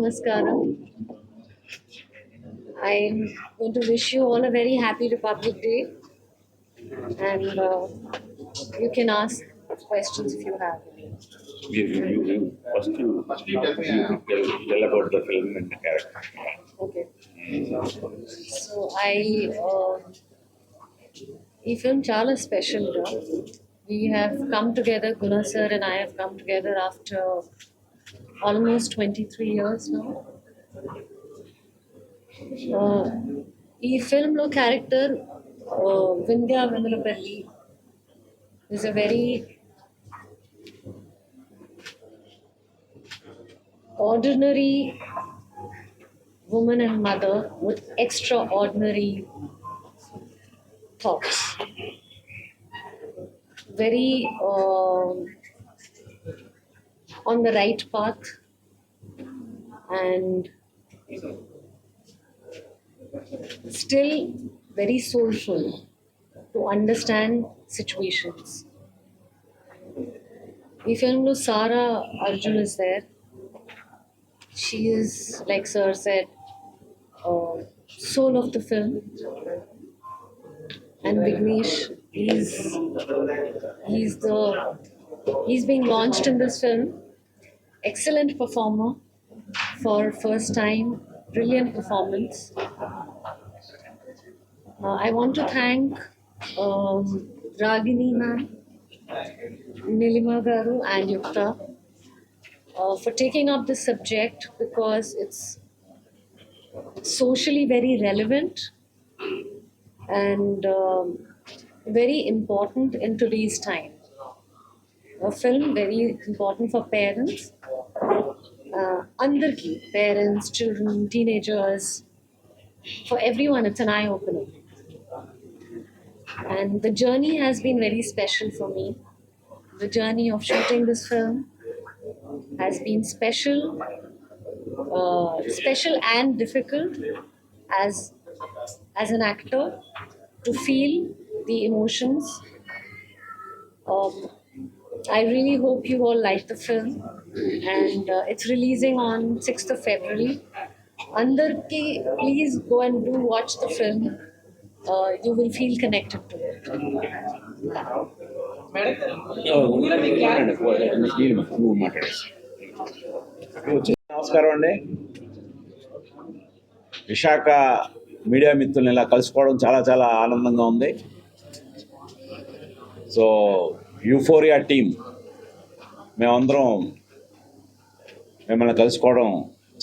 Namaskaram. I'm going to wish you all a very happy Republic Day, and you can ask questions if you have. First you tell about the film and the character. Okay. So ఈ film చాలా special గా. We have come together, Guna sir and I have come together after almost 23 years now. ఈ ఫిల్మ్లో character Vindhya Vemulapalli is a very ordinary woman and mother with extraordinary thoughts. Very on the right path and still very soulful to understand situations. If you know Sara Arjun is there, she is, like Sir said, soul of the film. And Vignesh, he's being launched in this film. Excellent performer for first time, brilliant performance. I want to thank Ragini ma'am, Nilima garu and Yukta for taking up this subject because it's socially very relevant and very important in today's time. A film very important for parents, andarki, parents, children, teenagers, for everyone. It's an eye opener, and the journey has been very special for me. The journey of shooting this film has been special and difficult as an actor to feel the emotions. I really hope you all like the film, and it's releasing on 6th of February. Andarki, please go and do watch the film. You will feel connected to it. నమస్కారం అండి. Visakha media మిత్రులను ఇలా కలుసుకోవడం చాలా చాలా ఆనందంగా ఉంది. So euphoria team మేమందరం మిమ్మల్ని కలుసుకోవడం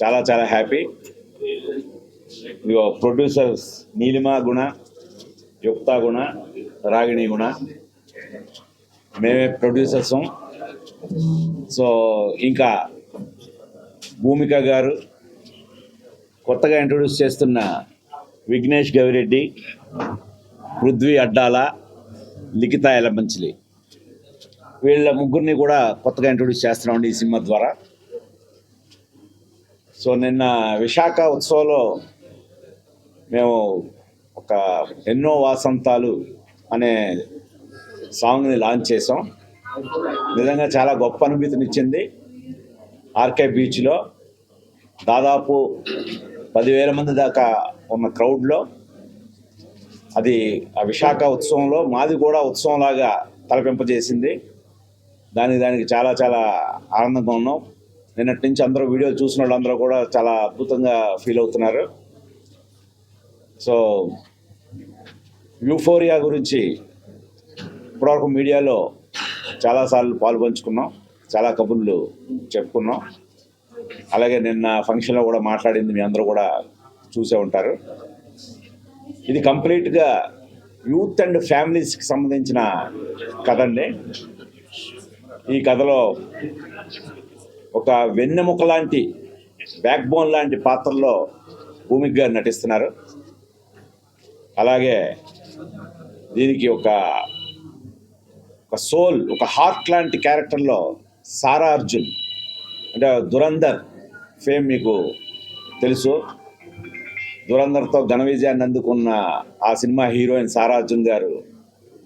చాలా చాలా హ్యాపీ. ప్రొడ్యూసర్స్ నీలిమా గుణ, యుక్తా గుణ, రాగిణి గుణ, మేమే ప్రొడ్యూసర్స్. సో ఇంకా భూమిక గారు, కొత్తగా ఇంట్రొడ్యూస్ చేస్తున్న విఘ్నేష్ గవిరెడ్డి, పృథ్వీ అడ్డాల, లిఖిత ఎలమంచిలి, వీళ్ళ ముగ్గురిని కూడా కొత్తగా ఇంట్రొడ్యూస్ చేస్తున్నామండి ఈ సినిమా ద్వారా. సో నిన్న విశాఖ ఉత్సవంలో మేము ఒక ఎన్నో వాసంతాలు అనే సాంగ్ని లాంచ్ చేసాం. నిజంగా చాలా గొప్ప అనుభూతినిచ్చింది. ఆర్కే బీచ్లో దాదాపు 10,000 మంది దాకా ఉన్న క్రౌడ్లో అది ఆ విశాఖ ఉత్సవంలో మాది కూడా ఉత్సవంలాగా తలపింపజేసింది. దానికి చాలా చాలా ఆనందంగా ఉన్నాం. నిన్నటి నుంచి అందరూ వీడియోలు చూసిన వాళ్ళందరూ కూడా చాలా అద్భుతంగా ఫీల్ అవుతున్నారు. సో యూఫోరియా గురించి ఇప్పటివరకు మీడియాలో చాలాసార్లు పాల్పంచుకున్నాం, చాలా కబుర్లు చెప్పుకున్నాం. అలాగే నిన్న ఫంక్షన్లో కూడా మాట్లాడింది మీ అందరూ కూడా చూసే ఉంటారు. ఇది కంప్లీట్గా యూత్ అండ్ ఫ్యామిలీస్కి సంబంధించిన కథ అండి. ఈ కథలో ఒక వెన్నెముక లాంటి, బ్యాక్ బోన్ లాంటి పాత్రలో భూమిక గారు నటిస్తున్నారు. అలాగే దీనికి ఒక సోల్, ఒక హార్ట్ లాంటి క్యారెక్టర్లో సారా అర్జున్, అంటే దురంధర్ ఫేమ్ మీకు తెలుసు. దురంధర్తో ఘన విజయాన్ని అందుకున్న ఆ సినిమా హీరోయిన్ సారా అర్జున్ గారు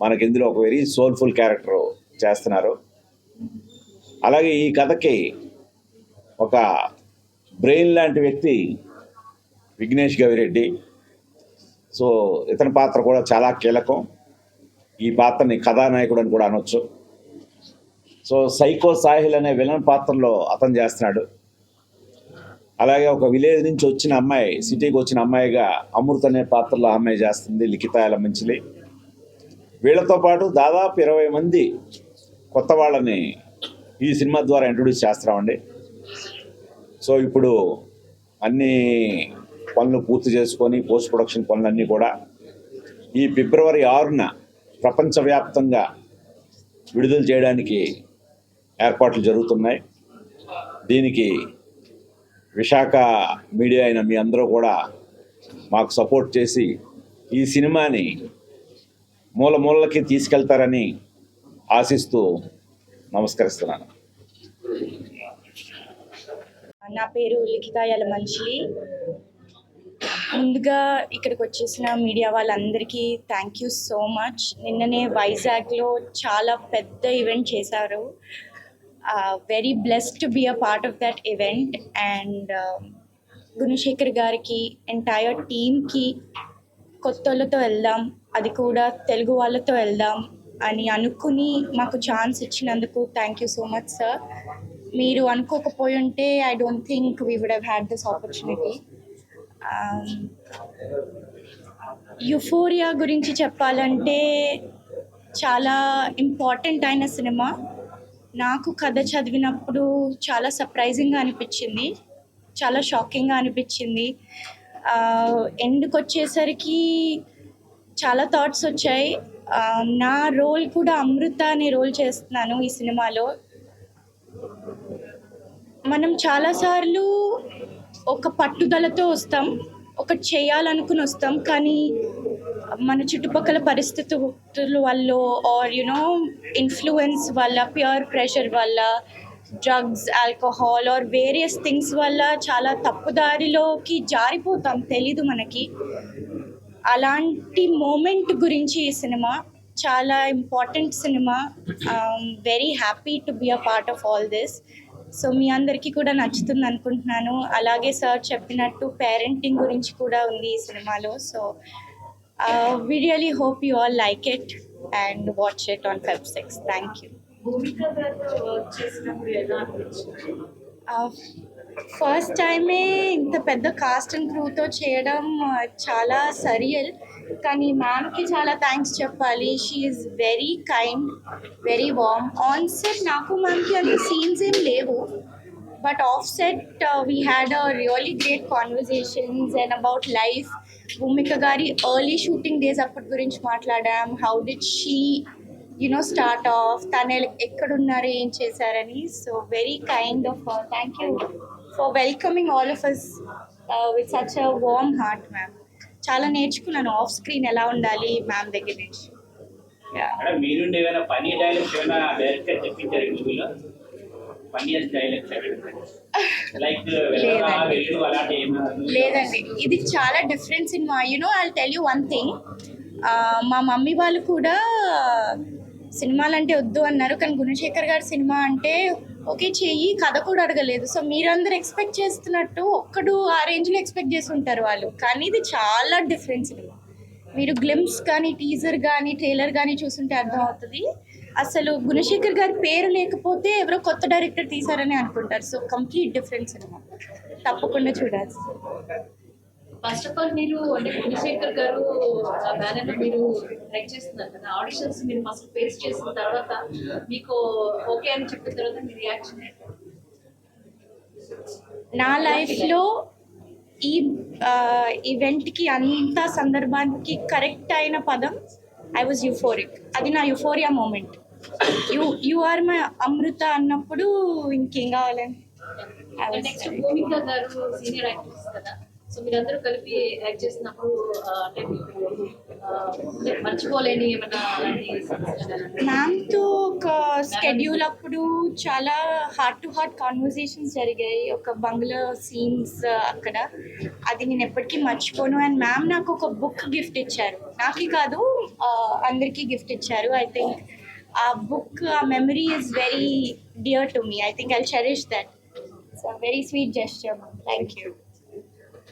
మనకి ఇందులో ఒక వెరీ సోల్ఫుల్ క్యారెక్టర్ చేస్తున్నారు. అలాగే ఈ కథకి ఒక బ్రెయిన్ లాంటి వ్యక్తి విఘ్నేష్ గవిరెడ్డి. సో ఇతని పాత్ర కూడా చాలా కీలకం. ఈ పాత్రని కథానాయకుడు అని కూడా అనొచ్చు. సో సైకో సాహిల్ అనే విలన్ పాత్రలో అతను చేస్తున్నాడు. అలాగే ఒక విలేజ్ నుంచి వచ్చిన అమ్మాయి, సిటీకి వచ్చిన అమ్మాయిగా అమృత అనే పాత్రలో ఆ అమ్మాయి చేస్తుంది, లిఖిత యలమంచిలి. వీళ్ళతో పాటు దాదాపు 20 మంది కొత్త వాళ్ళని ఈ సినిమా ద్వారా ఇంట్రొడ్యూస్ చేస్తున్నామండి. సో ఇప్పుడు అన్ని పనులు పూర్తి చేసుకొని పోస్ట్ ప్రొడక్షన్ పనులన్నీ కూడా ఈ ఫిబ్రవరి 6న ప్రపంచవ్యాప్తంగా విడుదల చేయడానికి ఏర్పాట్లు జరుగుతున్నాయి. దీనికి విశాఖ మీడియా అయిన మీ అందరూ కూడా మాకు సపోర్ట్ చేసి ఈ సినిమాని మూల మూలలకి తీసుకెళ్తారని ఆశిస్తూ నమస్కరిస్తున్నాను. నా పేరు లిఖిత యలమంచిలి. ముందుగా ఇక్కడికి వచ్చేసిన మీడియా వాళ్ళందరికీ థ్యాంక్ యూ సో మచ్. నిన్ననే వైజాగ్లో చాలా పెద్ద ఈవెంట్ చేశారు. Very blessed to be a part of that event. And Gunasekhar గారికి, ఎంటైర్ టీమ్కి కొత్తోళ్ళతో వెళ్దాం, అది కూడా తెలుగు వాళ్ళతో వెళ్దాం అని అనుకుని మాకు ఛాన్స్ ఇచ్చినందుకు thank you so much sir. మీరు అనుకోకపోయి ఉంటే I don't think we would have had this opportunity. Euphoria గురించి చెప్పాలంటే చాలా ఇంపార్టెంట్ అయిన సినిమా. నాకు కథ చదివినప్పుడు చాలా సర్ప్రైజింగ్గా అనిపించింది, చాలా షాకింగ్గా అనిపించింది. ఎండ్కి వచ్చేసరికి చాలా థాట్స్ వచ్చాయి. నా రోల్ కూడా అమృత అనే రోల్ చేస్తున్నాను ఈ సినిమాలో. మనం చాలాసార్లు ఒక పట్టుదలతో వస్తాం, ఒకటి చేయాలనుకుని వస్తాం, కానీ మన చుట్టుపక్కల పరిస్థితుల వల్ల ఆర్ ఇన్ఫ్లుయెన్స్ వల్ల, పియర్ ప్రెషర్ వల్ల, drugs, alcohol or various things వల్ల చాలా తప్పుదారిలోకి జారిపోతాం, తెలీదు మనకి. అలాంటి మూమెంట్ గురించి ఈ సినిమా చాలా important cinema. Very happy to be a part of all this. So మీ అందరికీ కూడా నచ్చుతుంది అనుకుంటున్నాను. అలాగే సార్ చెప్పినట్టు పేరెంటింగ్ గురించి కూడా ఉంది ఈ సినిమాలో. So we really hope you all like it and watch it on Feb 6. Thank you. First టైమే ఇంత పెద్ద కాస్ట్ అండ్ క్రూతో చేయడం చాలా సరియల్. కానీ మ్యామ్కి చాలా థ్యాంక్స్ చెప్పాలి. She is very kind, very warm. On set నాకు మ్యామ్కి అంత సీన్స్ ఏం లేవు, but off set we had a really great conversations and about life. Bhumika గారి ఎర్లీ షూటింగ్ డేస్ అప్పటి గురించి మాట్లాడాం. How did she start off, తను ఎక్కడున్నారు, ఏం చేశారని. So very kind of thank you for welcoming all of us with such a warm heart ma'am. చాలా నేర్చుకున్నాను ఆఫ్ స్క్రీన్ ఎలా ఉండాలి మ్యామ్ దగ్గర నుంచి. లేదండి, ఇది చాలా different cinema. I tell you one thing. మా మమ్మీ వాళ్ళు కూడా సినిమాలు అంటే వద్దు అన్నారు, కానీ గుణశేఖర్ గారి సినిమా అంటే ఓకే చెయ్యి, కథ కూడా అడగలేదు. సో మీరందరూ ఎక్స్పెక్ట్ చేస్తున్నట్టు ఒక్కడు ఆ రేంజ్లో ఎక్స్పెక్ట్ చేసి ఉంటారు వాళ్ళు, కానీ ఇది చాలా డిఫరెంట్ సినిమా. మీరు గ్లిమ్స్ కానీ, టీజర్ కానీ, ట్రైలర్ కానీ చూస్తుంటే అర్థమవుతుంది. అసలు గుణశేఖర్ గారి పేరు లేకపోతే ఎవరో కొత్త డైరెక్టర్ తీశారని అనుకుంటారు. సో కంప్లీట్ డిఫరెంట్ సినిమా, తప్పకుండా చూడాలి. ఫస్ట్ ఆఫ్ ఆల్ మీరు అంటే గుణశేఖర్ గారు బ్యానర్ మీరు ట్రై చేస్తున్నారు కదా, ఆడిషన్స్ మీరు ఫస్ట్ ఫేస్ చేసిన తర్వాత మీకు ఓకే అని చెప్పిన తర్వాత మీ రియాక్షన్ ఏంటి? నా లైఫ్లో ఈ ఈవెంట్కి అంత సందర్భానికి కరెక్ట్ అయిన పదం ఐ వాజ్ యూఫోరిక్. అది నా euphoria moment. You are my Amrutha అన్నప్పుడు ఇంకేం కావాలని. నెక్స్ట్ భూమిక గారు సీనియర్ యాక్టర్స్ కదా, సో మీరందరూ కలిపి యాక్ట్ చేసినప్పుడు అంటే మర్చిపోలేని ఏమన్నా మ్యామ్తో ఒక స్కెడ్యూల్ అప్పుడు చాలా హార్ట్ టు హార్ట్ కాన్వర్జేషన్స్ జరిగాయి. ఒక బంగ్లా సీన్స్ అక్కడ, అది నేను ఎప్పటికీ మర్చిపోను. అండ్ మ్యామ్ నాకు ఒక బుక్ గిఫ్ట్ ఇచ్చారు, నాకే కాదు అందరికీ గిఫ్ట్ ఇచ్చారు. ఐ థింక్ ఆ బుక్, ఆ memory is very dear to me. I think I'll cherish that. a very sweet gesture. Thank you.